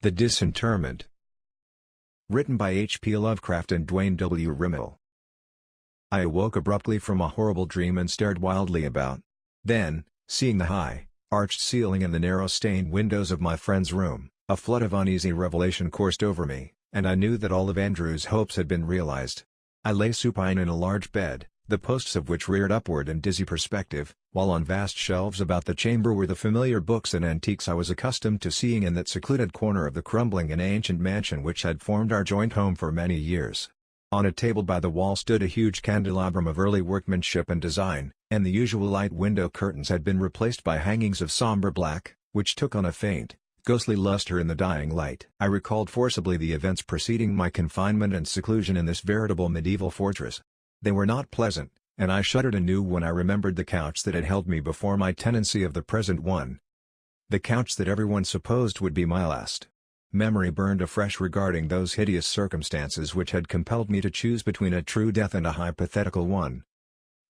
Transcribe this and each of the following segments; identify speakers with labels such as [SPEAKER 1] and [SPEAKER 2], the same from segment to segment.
[SPEAKER 1] The Disinterment. Written by H.P. Lovecraft and Duane W. Rimel. I awoke abruptly from a horrible dream and stared wildly about. Then, seeing the high, arched ceiling and the narrow stained windows of my friend's room, a flood of uneasy revelation coursed over me, and I knew that all of Andrew's hopes had been realized. I lay supine in a large bed, the posts of which reared upward in dizzy perspective, while on vast shelves about the chamber were the familiar books and antiques I was accustomed to seeing in that secluded corner of the crumbling and ancient mansion which had formed our joint home for many years. On a table by the wall stood a huge candelabrum of early workmanship and design, and the usual light window curtains had been replaced by hangings of somber black, which took on a faint, ghostly luster in the dying light. I recalled forcibly the events preceding my confinement and seclusion in this veritable medieval fortress. They were not pleasant, and I shuddered anew when I remembered the couch that had held me before my tenancy of the present one. The couch that everyone supposed would be my last. Memory burned afresh regarding those hideous circumstances which had compelled me to choose between a true death and a hypothetical one.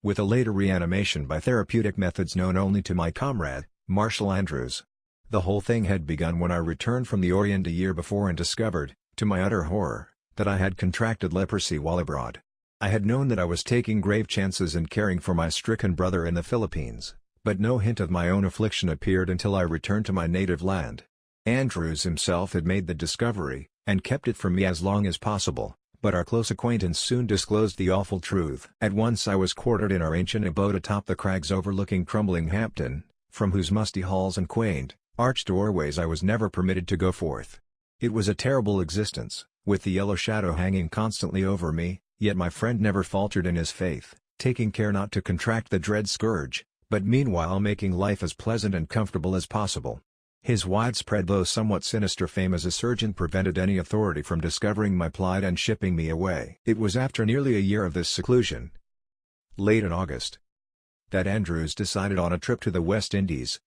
[SPEAKER 1] With a later reanimation by therapeutic methods known only to my comrade, Marshall Andrews. The whole thing had begun when I returned from the Orient a year before and discovered, to my utter horror, that I had contracted leprosy while abroad. I had known that I was taking grave chances in caring for my stricken brother in the Philippines, but no hint of my own affliction appeared until I returned to my native land. Andrews himself had made the discovery, and kept it from me as long as possible, but our close acquaintance soon disclosed the awful truth. At once I was quartered in our ancient abode atop the crags overlooking crumbling Hampton, from whose musty halls and quaint, arched doorways I was never permitted to go forth. It was a terrible existence, with the yellow shadow hanging constantly over me, yet my friend never faltered in his faith, taking care not to contract the dread scourge, but meanwhile making life as pleasant and comfortable as possible. His widespread though somewhat sinister fame as a surgeon prevented any authority from discovering my plight and shipping me away. It was after nearly a year of this seclusion, late in August, that Andrews decided on a trip to the West Indies.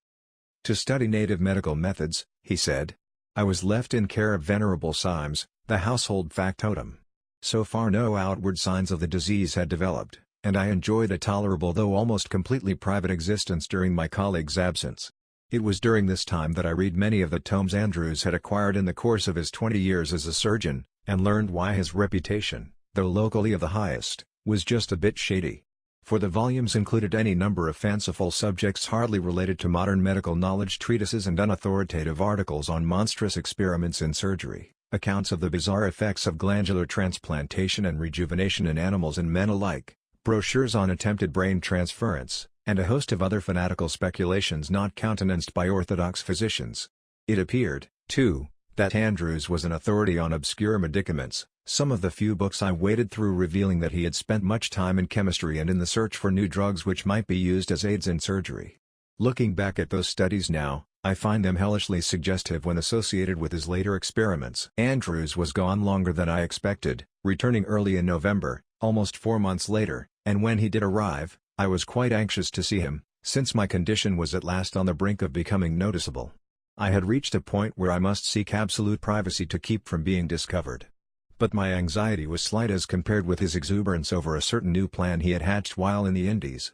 [SPEAKER 1] To study native medical methods, he said. I was left in care of Venerable Symes, the household factotum. So far no outward signs of the disease had developed, and I enjoyed a tolerable though almost completely private existence during my colleague's absence. It was during this time that I read many of the tomes Andrews had acquired in the course of his 20 years as a surgeon, and learned why his reputation, though locally of the highest, was just a bit shady. For the volumes included any number of fanciful subjects hardly related to modern medical knowledge, treatises and unauthoritative articles on monstrous experiments in surgery, accounts of the bizarre effects of glandular transplantation and rejuvenation in animals and men alike, brochures on attempted brain transference, and a host of other fanatical speculations not countenanced by orthodox physicians. It appeared, too, that Andrews was an authority on obscure medicaments, some of the few books I waded through revealing that he had spent much time in chemistry and in the search for new drugs which might be used as aids in surgery. Looking back at those studies now, I find them hellishly suggestive when associated with his later experiments. Andrews was gone longer than I expected, returning early in November, almost 4 months later, and when he did arrive, I was quite anxious to see him, since my condition was at last on the brink of becoming noticeable. I had reached a point where I must seek absolute privacy to keep from being discovered. But my anxiety was slight as compared with his exuberance over a certain new plan he had hatched while in the Indies.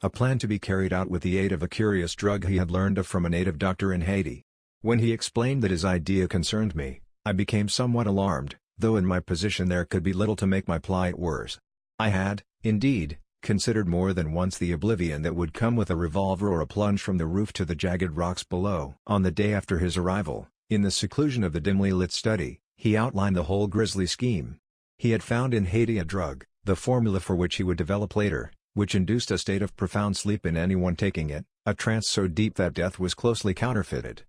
[SPEAKER 1] A plan to be carried out with the aid of a curious drug he had learned of from a native doctor in Haiti. When he explained that his idea concerned me, I became somewhat alarmed, though in my position there could be little to make my plight worse. I had, indeed, considered more than once the oblivion that would come with a revolver or a plunge from the roof to the jagged rocks below. On the day after his arrival, in the seclusion of the dimly lit study, he outlined the whole grisly scheme. He had found in Haiti a drug, the formula for which he would develop later, which induced a state of profound sleep in anyone taking it, a trance so deep that death was closely counterfeited.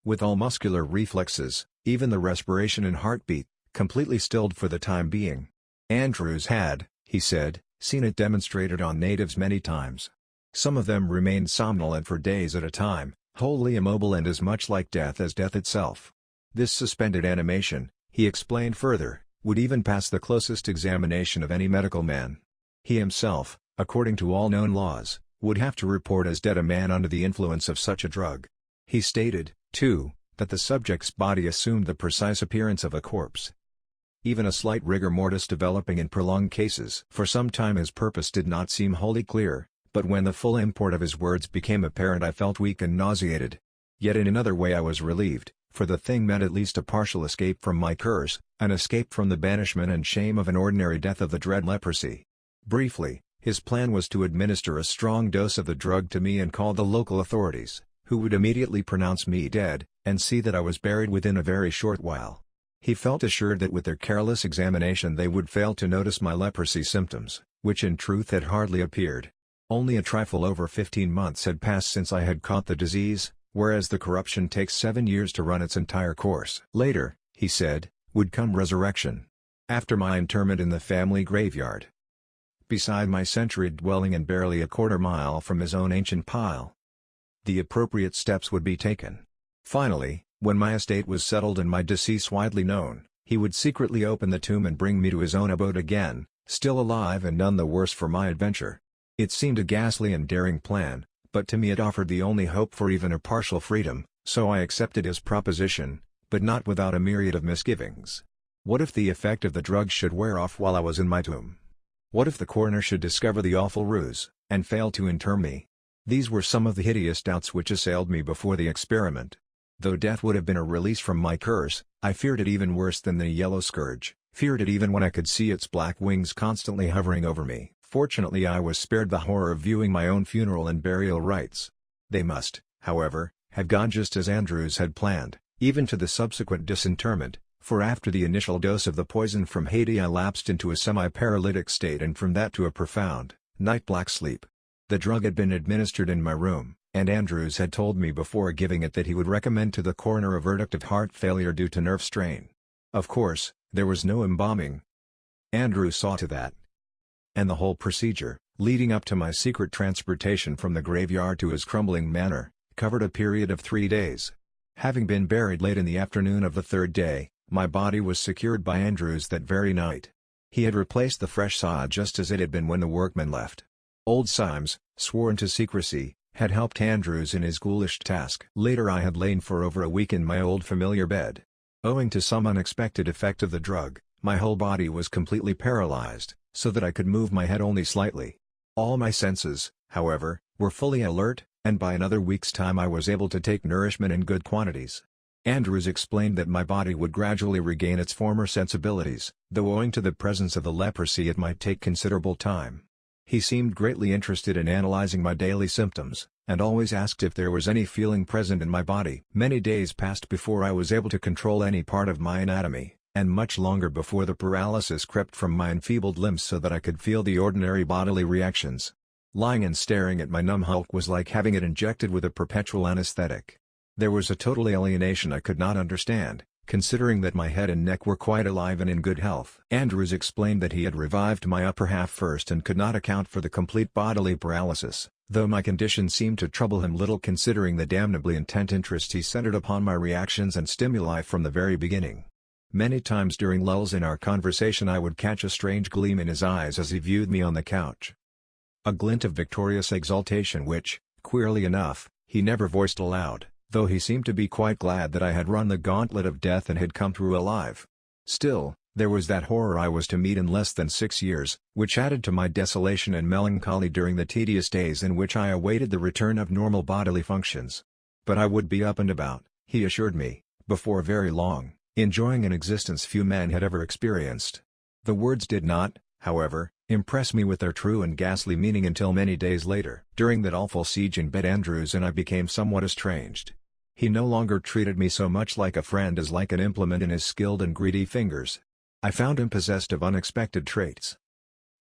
[SPEAKER 1] With all muscular reflexes, even the respiration and heartbeat, completely stilled for the time being. Andrews had, he said, seen it demonstrated on natives many times. Some of them remained somnolent for days at a time, wholly immobile and as much like death as death itself. This suspended animation, he explained further, would even pass the closest examination of any medical man. He himself, according to all known laws, would have to report as dead a man under the influence of such a drug. He stated, too, that the subject's body assumed the precise appearance of a corpse. Even a slight rigor mortis developing in prolonged cases. For some time his purpose did not seem wholly clear, but when the full import of his words became apparent I felt weak and nauseated. Yet in another way I was relieved, for the thing meant at least a partial escape from my curse, an escape from the banishment and shame of an ordinary death of the dread leprosy. Briefly, his plan was to administer a strong dose of the drug to me and call the local authorities, who would immediately pronounce me dead, and see that I was buried within a very short while. He felt assured that with their careless examination they would fail to notice my leprosy symptoms, which in truth had hardly appeared. Only a trifle over 15 months had passed since I had caught the disease, whereas the corruption takes 7 years to run its entire course. Later, he said, would come resurrection. After my interment in the family graveyard, beside my century dwelling and barely a quarter-mile from his own ancient pile, the appropriate steps would be taken. Finally, when my estate was settled and my decease widely known, he would secretly open the tomb and bring me to his own abode again, still alive and none the worse for my adventure. It seemed a ghastly and daring plan, but to me it offered the only hope for even a partial freedom, so I accepted his proposition, but not without a myriad of misgivings. What if the effect of the drug should wear off while I was in my tomb? What if the coroner should discover the awful ruse, and fail to inter me? These were some of the hideous doubts which assailed me before the experiment. Though death would have been a release from my curse, I feared it even worse than the yellow scourge, feared it even when I could see its black wings constantly hovering over me. Fortunately I was spared the horror of viewing my own funeral and burial rites. They must, however, have gone just as Andrews had planned, even to the subsequent disinterment, for after the initial dose of the poison from Haiti I lapsed into a semi-paralytic state and from that to a profound, night-black sleep. The drug had been administered in my room, and Andrews had told me before giving it that he would recommend to the coroner a verdict of heart failure due to nerve strain. Of course, there was no embalming. Andrews saw to that. And the whole procedure, leading up to my secret transportation from the graveyard to his crumbling manor, covered a period of 3 days. Having been buried late in the afternoon of the third day, my body was secured by Andrews that very night. He had replaced the fresh sod just as it had been when the workmen left. Old Symes, sworn to secrecy, had helped Andrews in his ghoulish task. Later I had lain for over a week in my old familiar bed. Owing to some unexpected effect of the drug, my whole body was completely paralyzed, so that I could move my head only slightly. All my senses, however, were fully alert, and by another week's time I was able to take nourishment in good quantities. Andrews explained that my body would gradually regain its former sensibilities, though owing to the presence of the leprosy it might take considerable time. He seemed greatly interested in analyzing my daily symptoms, and always asked if there was any feeling present in my body. Many days passed before I was able to control any part of my anatomy, and much longer before the paralysis crept from my enfeebled limbs so that I could feel the ordinary bodily reactions. Lying and staring at my numb hulk was like having it injected with a perpetual anesthetic. There was a total alienation I could not understand, considering that my head and neck were quite alive and in good health. Andrews explained that he had revived my upper half first and could not account for the complete bodily paralysis, though my condition seemed to trouble him little considering the damnably intent interest he centered upon my reactions and stimuli from the very beginning. Many times during lulls in our conversation I would catch a strange gleam in his eyes as he viewed me on the couch. A glint of victorious exultation which, queerly enough, he never voiced aloud, though he seemed to be quite glad that I had run the gauntlet of death and had come through alive. Still, there was that horror I was to meet in less than 6 years, which added to my desolation and melancholy during the tedious days in which I awaited the return of normal bodily functions. But I would be up and about, he assured me, before very long, enjoying an existence few men had ever experienced. The words did not, however, impress me with their true and ghastly meaning until many days later. During that awful siege in bed Andrews and I became somewhat estranged. He no longer treated me so much like a friend as like an implement in his skilled and greedy fingers. I found him possessed of unexpected traits.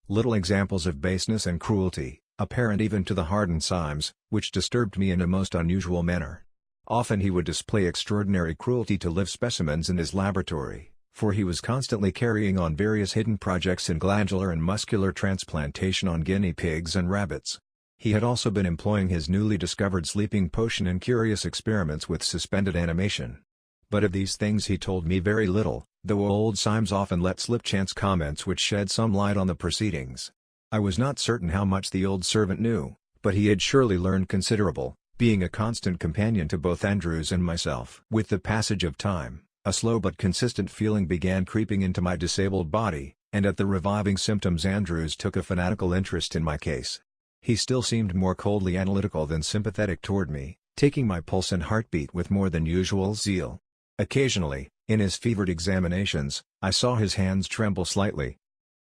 [SPEAKER 1] Little examples of baseness and cruelty, apparent even to the hardened Symes, which disturbed me in a most unusual manner. Often he would display extraordinary cruelty to live specimens in his laboratory, for he was constantly carrying on various hidden projects in glandular and muscular transplantation on guinea pigs and rabbits. He had also been employing his newly discovered sleeping potion in curious experiments with suspended animation. But of these things he told me very little, though old Symes often let slip chance comments which shed some light on the proceedings. I was not certain how much the old servant knew, but he had surely learned considerable, being a constant companion to both Andrews and myself. With the passage of time, a slow but consistent feeling began creeping into my disabled body, and at the reviving symptoms Andrews took a fanatical interest in my case. He still seemed more coldly analytical than sympathetic toward me, taking my pulse and heartbeat with more than usual zeal. Occasionally, in his fevered examinations, I saw his hands tremble slightly.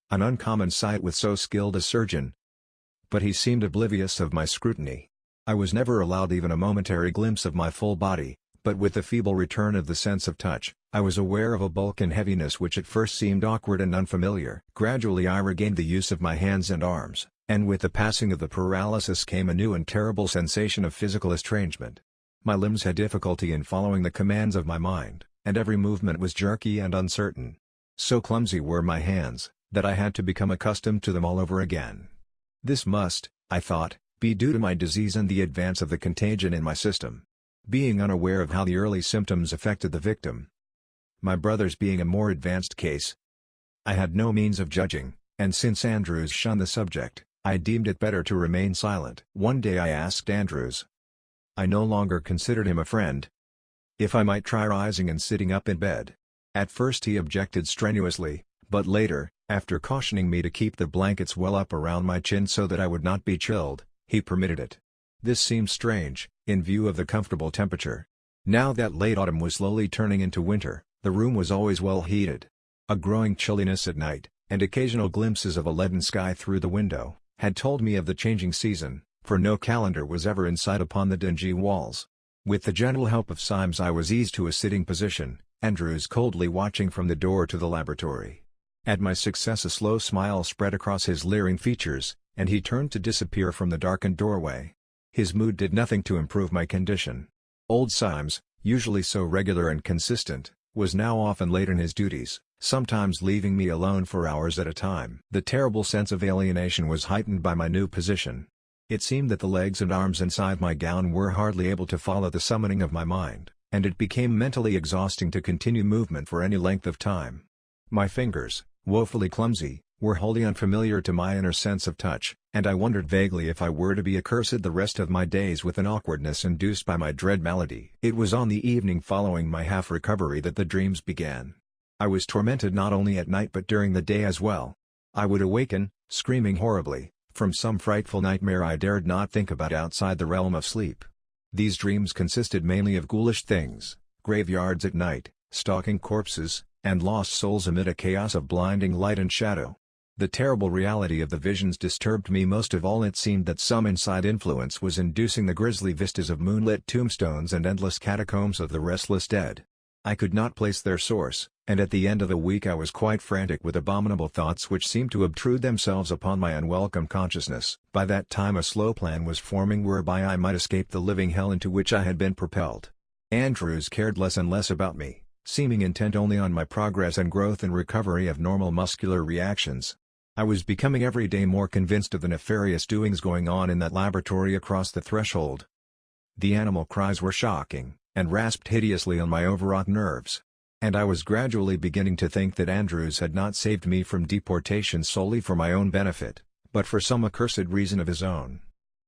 [SPEAKER 1] An uncommon sight with so skilled a surgeon. But he seemed oblivious of my scrutiny. I was never allowed even a momentary glimpse of my full body, but with the feeble return of the sense of touch, I was aware of a bulk and heaviness which at first seemed awkward and unfamiliar. Gradually I regained the use of my hands and arms, and with the passing of the paralysis came a new and terrible sensation of physical estrangement. My limbs had difficulty in following the commands of my mind, and every movement was jerky and uncertain. So clumsy were my hands, that I had to become accustomed to them all over again. This must, I thought, be due to my disease and the advance of the contagion in my system. Being unaware of how the early symptoms affected the victim, my brother's being a more advanced case, I had no means of judging, and since Andrews shunned the subject, I deemed it better to remain silent. One day I asked Andrews, I no longer considered him a friend, if I might try rising and sitting up in bed. At first he objected strenuously, but later, after cautioning me to keep the blankets well up around my chin so that I would not be chilled, he permitted it. This seemed strange, in view of the comfortable temperature. Now that late autumn was slowly turning into winter, the room was always well heated. A growing chilliness at night, and occasional glimpses of a leaden sky through the window, had told me of the changing season, for no calendar was ever in sight upon the dingy walls. With the gentle help of Symes I was eased to a sitting position, Andrews coldly watching from the door to the laboratory. At my success a slow smile spread across his leering features, and he turned to disappear from the darkened doorway. His mood did nothing to improve my condition. Old Symes, usually so regular and consistent, was now often late in his duties, sometimes leaving me alone for hours at a time. The terrible sense of alienation was heightened by my new position. It seemed that the legs and arms inside my gown were hardly able to follow the summoning of my mind, and it became mentally exhausting to continue movement for any length of time. My fingers, woefully clumsy, were wholly unfamiliar to my inner sense of touch, and I wondered vaguely if I were to be accursed the rest of my days with an awkwardness induced by my dread malady. It was on the evening following my half-recovery that the dreams began. I was tormented not only at night but during the day as well. I would awaken, screaming horribly, from some frightful nightmare I dared not think about outside the realm of sleep. These dreams consisted mainly of ghoulish things, graveyards at night, stalking corpses, and lost souls amid a chaos of blinding light and shadow. The terrible reality of the visions disturbed me most of all. It seemed that some inside influence was inducing the grisly vistas of moonlit tombstones and endless catacombs of the restless dead. I could not place their source, and at the end of the week I was quite frantic with abominable thoughts which seemed to obtrude themselves upon my unwelcome consciousness. By that time a slow plan was forming whereby I might escape the living hell into which I had been propelled. Andrews cared less and less about me, seeming intent only on my progress and growth and recovery of normal muscular reactions. I was becoming every day more convinced of the nefarious doings going on in that laboratory across the threshold. The animal cries were shocking, and rasped hideously on my overwrought nerves. And I was gradually beginning to think that Andrews had not saved me from deportation solely for my own benefit, but for some accursed reason of his own.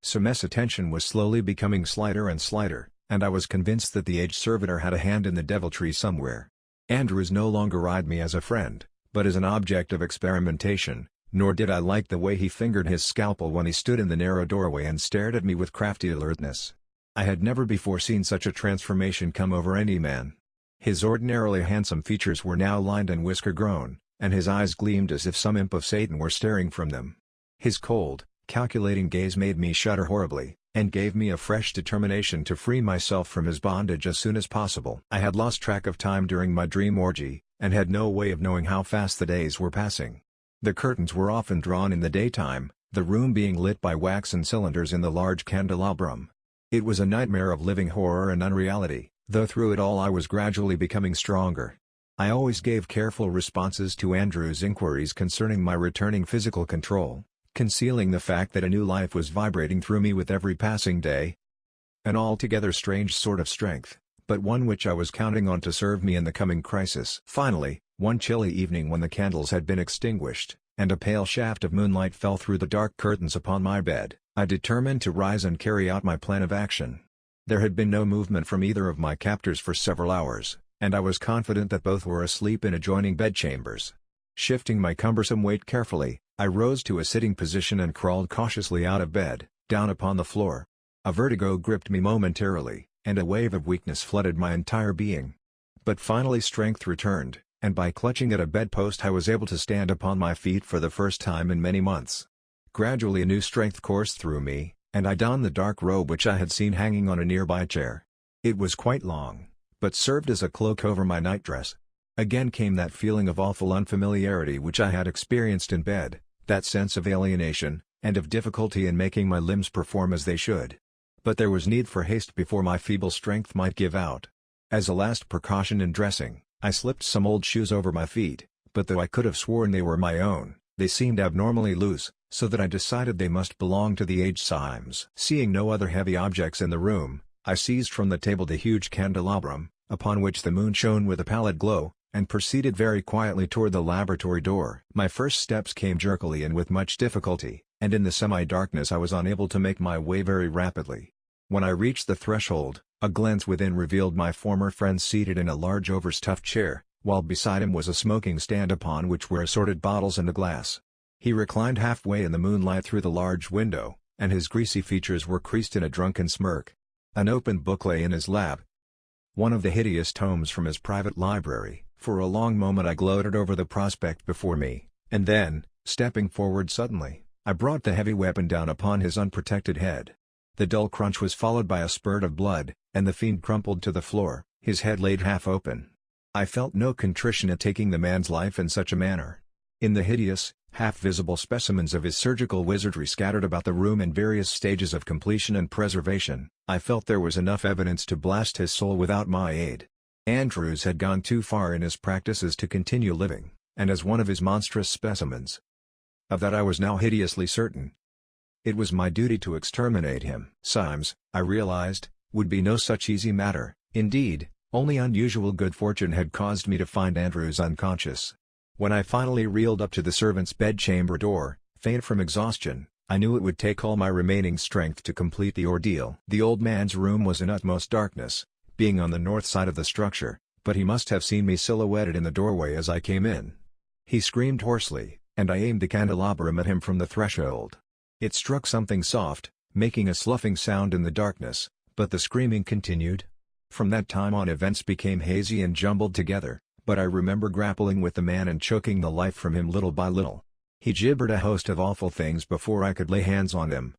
[SPEAKER 1] Symes' attention was slowly becoming slighter and slighter, and I was convinced that the aged servitor had a hand in the deviltry somewhere. Andrews no longer eyed me as a friend, but as an object of experimentation, nor did I like the way he fingered his scalpel when he stood in the narrow doorway and stared at me with crafty alertness. I had never before seen such a transformation come over any man. His ordinarily handsome features were now lined and whisker-grown, and his eyes gleamed as if some imp of Satan were staring from them. His cold, calculating gaze made me shudder horribly, and gave me a fresh determination to free myself from his bondage as soon as possible. I had lost track of time during my dream orgy, and had no way of knowing how fast the days were passing. The curtains were often drawn in the daytime, the room being lit by waxen cylinders in the large candelabrum. It was a nightmare of living horror and unreality, though through it all I was gradually becoming stronger. I always gave careful responses to Andrew's inquiries concerning my returning physical control, concealing the fact that a new life was vibrating through me with every passing day. An altogether strange sort of strength, but one which I was counting on to serve me in the coming crisis. Finally, one chilly evening when the candles had been extinguished, and a pale shaft of moonlight fell through the dark curtains upon my bed, I determined to rise and carry out my plan of action. There had been no movement from either of my captors for several hours, and I was confident that both were asleep in adjoining bedchambers. Shifting my cumbersome weight carefully, I rose to a sitting position and crawled cautiously out of bed, down upon the floor. A vertigo gripped me momentarily, and a wave of weakness flooded my entire being. But finally strength returned, and by clutching at a bedpost I was able to stand upon my feet for the first time in many months. Gradually a new strength coursed through me, and I donned the dark robe which I had seen hanging on a nearby chair. It was quite long, but served as a cloak over my nightdress. Again came that feeling of awful unfamiliarity which I had experienced in bed, that sense of alienation, and of difficulty in making my limbs perform as they should. But there was need for haste before my feeble strength might give out. As a last precaution in dressing, I slipped some old shoes over my feet, but though I could have sworn they were my own, they seemed abnormally loose, so that I decided they must belong to the aged Symes. Seeing no other heavy objects in the room, I seized from the table the huge candelabrum, upon which the moon shone with a pallid glow, and proceeded very quietly toward the laboratory door. My first steps came jerkily and with much difficulty, and in the semi-darkness I was unable to make my way very rapidly. When I reached the threshold, a glance within revealed my former friend seated in a large overstuffed chair, while beside him was a smoking stand upon which were assorted bottles and a glass. He reclined halfway in the moonlight through the large window, and his greasy features were creased in a drunken smirk. An open book lay in his lap, one of the hideous tomes from his private library. For a long moment I gloated over the prospect before me, and then, stepping forward suddenly, I brought the heavy weapon down upon his unprotected head. The dull crunch was followed by a spurt of blood, and the fiend crumpled to the floor, his head laid half open. I felt no contrition at taking the man's life in such a manner. In the hideous, half-visible specimens of his surgical wizardry scattered about the room in various stages of completion and preservation, I felt there was enough evidence to blast his soul without my aid. Andrews had gone too far in his practices to continue living, and as one of his monstrous specimens. Of that I was now hideously certain. It was my duty to exterminate him. Symes, I realized, would be no such easy matter. Indeed, only unusual good fortune had caused me to find Andrews unconscious. When I finally reeled up to the servant's bedchamber door, faint from exhaustion, I knew it would take all my remaining strength to complete the ordeal. The old man's room was in utmost darkness, being on the north side of the structure, but he must have seen me silhouetted in the doorway as I came in. He screamed hoarsely, and I aimed the candelabrum at him from the threshold. It struck something soft, making a sloughing sound in the darkness, but the screaming continued. From that time on events became hazy and jumbled together, but I remember grappling with the man and choking the life from him little by little. He gibbered a host of awful things before I could lay hands on him.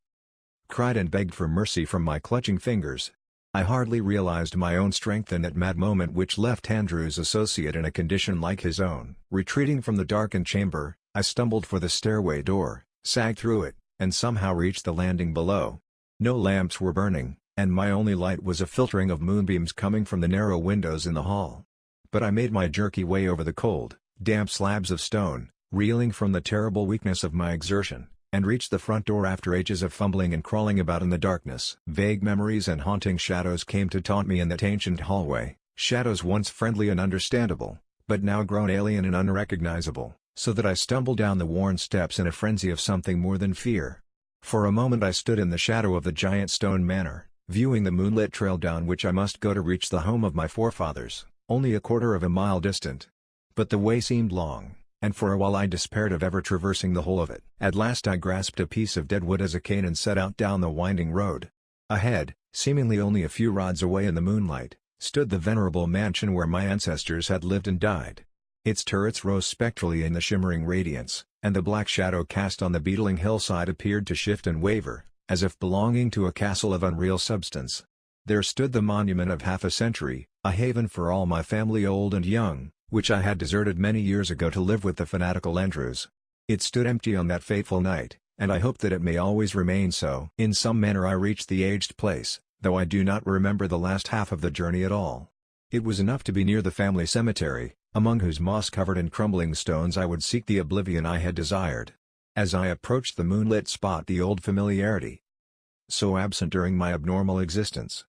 [SPEAKER 1] Cried and begged for mercy from my clutching fingers. I hardly realized my own strength in that mad moment which left Andrews' associate in a condition like his own. Retreating from the darkened chamber, I stumbled for the stairway door, sagged through it, and somehow reached the landing below. No lamps were burning, and my only light was a filtering of moonbeams coming from the narrow windows in the hall. But I made my jerky way over the cold, damp slabs of stone, reeling from the terrible weakness of my exertion, and reached the front door after ages of fumbling and crawling about in the darkness. Vague memories and haunting shadows came to taunt me in that ancient hallway, shadows once friendly and understandable, but now grown alien and unrecognizable, so that I stumbled down the worn steps in a frenzy of something more than fear. For a moment I stood in the shadow of the giant stone manor, viewing the moonlit trail down which I must go to reach the home of my forefathers, only a quarter of a mile distant. But the way seemed long, and for a while I despaired of ever traversing the whole of it. At last I grasped a piece of dead wood as a cane and set out down the winding road. Ahead, seemingly only a few rods away in the moonlight, stood the venerable mansion where my ancestors had lived and died. Its turrets rose spectrally in the shimmering radiance, and the black shadow cast on the beetling hillside appeared to shift and waver, as if belonging to a castle of unreal substance. There stood the monument of half a century, a haven for all my family old and young, which I had deserted many years ago to live with the fanatical Andrews. It stood empty on that fateful night, and I hope that it may always remain so. In some manner I reached the aged place, though I do not remember the last half of the journey at all. It was enough to be near the family cemetery, among whose moss-covered and crumbling stones I would seek the oblivion I had desired. As I approached the moonlit spot the old familiarity, so absent during my abnormal existence,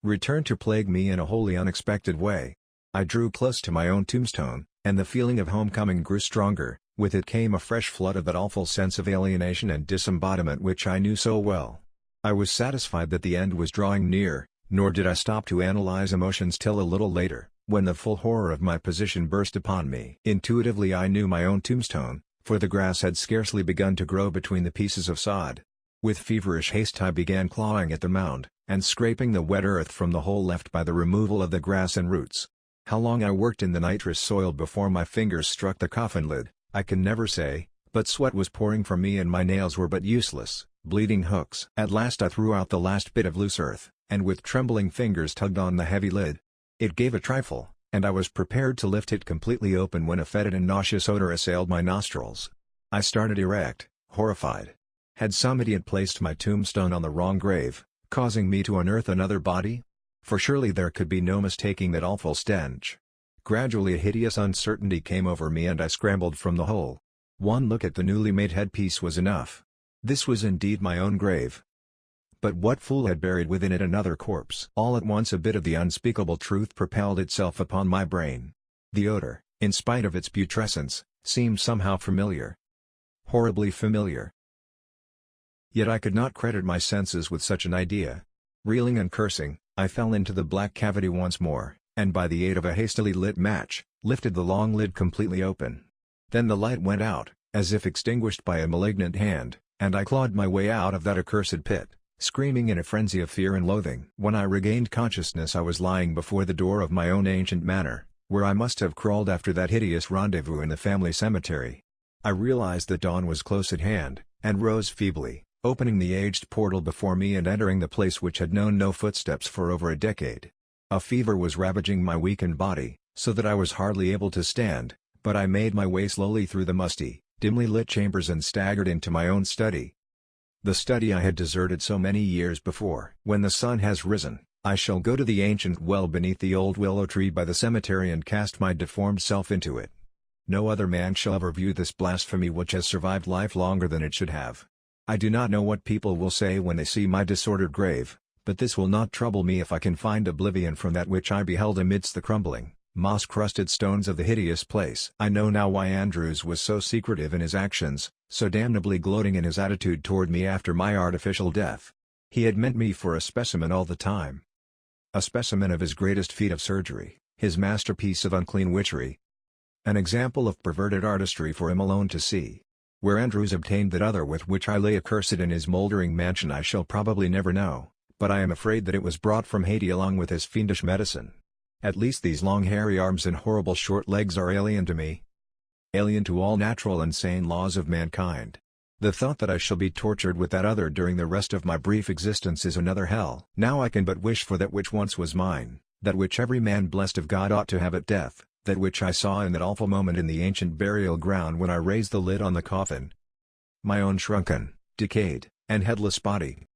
[SPEAKER 1] returned to plague me in a wholly unexpected way. I drew close to my own tombstone, and the feeling of homecoming grew stronger. With it came a fresh flood of that awful sense of alienation and disembodiment which I knew so well. I was satisfied that the end was drawing near, nor did I stop to analyze emotions till a little later, when the full horror of my position burst upon me. Intuitively I knew my own tombstone, for the grass had scarcely begun to grow between the pieces of sod. With feverish haste I began clawing at the mound, and scraping the wet earth from the hole left by the removal of the grass and roots. How long I worked in the nitrous soil before my fingers struck the coffin lid, I can never say, but sweat was pouring from me and my nails were but useless, bleeding hooks. At last I threw out the last bit of loose earth, and with trembling fingers tugged on the heavy lid. It gave a trifle, and I was prepared to lift it completely open when a fetid and nauseous odor assailed my nostrils. I started erect, horrified. Had some idiot placed my tombstone on the wrong grave, causing me to unearth another body? For surely there could be no mistaking that awful stench. Gradually a hideous uncertainty came over me and I scrambled from the hole. One look at the newly made headpiece was enough. This was indeed my own grave. But what fool had buried within it another corpse? All at once a bit of the unspeakable truth propelled itself upon my brain. The odor, in spite of its putrescence, seemed somehow familiar. Horribly familiar. Yet I could not credit my senses with such an idea. Reeling and cursing, I fell into the black cavity once more, and by the aid of a hastily lit match, lifted the long lid completely open. Then the light went out, as if extinguished by a malignant hand, and I clawed my way out of that accursed pit, screaming in a frenzy of fear and loathing. When I regained consciousness I was lying before the door of my own ancient manor, where I must have crawled after that hideous rendezvous in the family cemetery. I realized that dawn was close at hand, and rose feebly, opening the aged portal before me and entering the place which had known no footsteps for over a decade. A fever was ravaging my weakened body, so that I was hardly able to stand, but I made my way slowly through the musty, dimly lit chambers and staggered into my own study. The study I had deserted so many years before. When the sun has risen, I shall go to the ancient well beneath the old willow tree by the cemetery and cast my deformed self into it. No other man shall ever view this blasphemy which has survived life longer than it should have. I do not know what people will say when they see my disordered grave, but this will not trouble me if I can find oblivion from that which I beheld amidst the crumbling, moss-crusted stones of the hideous place. I know now why Andrews was so secretive in his actions, so damnably gloating in his attitude toward me after my artificial death. He had meant me for a specimen all the time. A specimen of his greatest feat of surgery, his masterpiece of unclean witchery. An example of perverted artistry for him alone to see. Where Andrews obtained that other with which I lay accursed in his mouldering mansion I shall probably never know, but I am afraid that it was brought from Haiti along with his fiendish medicine. At least these long hairy arms and horrible short legs are alien to me. Alien to all natural and sane laws of mankind. The thought that I shall be tortured with that other during the rest of my brief existence is another hell. Now I can but wish for that which once was mine, that which every man blessed of God ought to have at death, that which I saw in that awful moment in the ancient burial ground when I raised the lid on the coffin. My own shrunken, decayed, and headless body,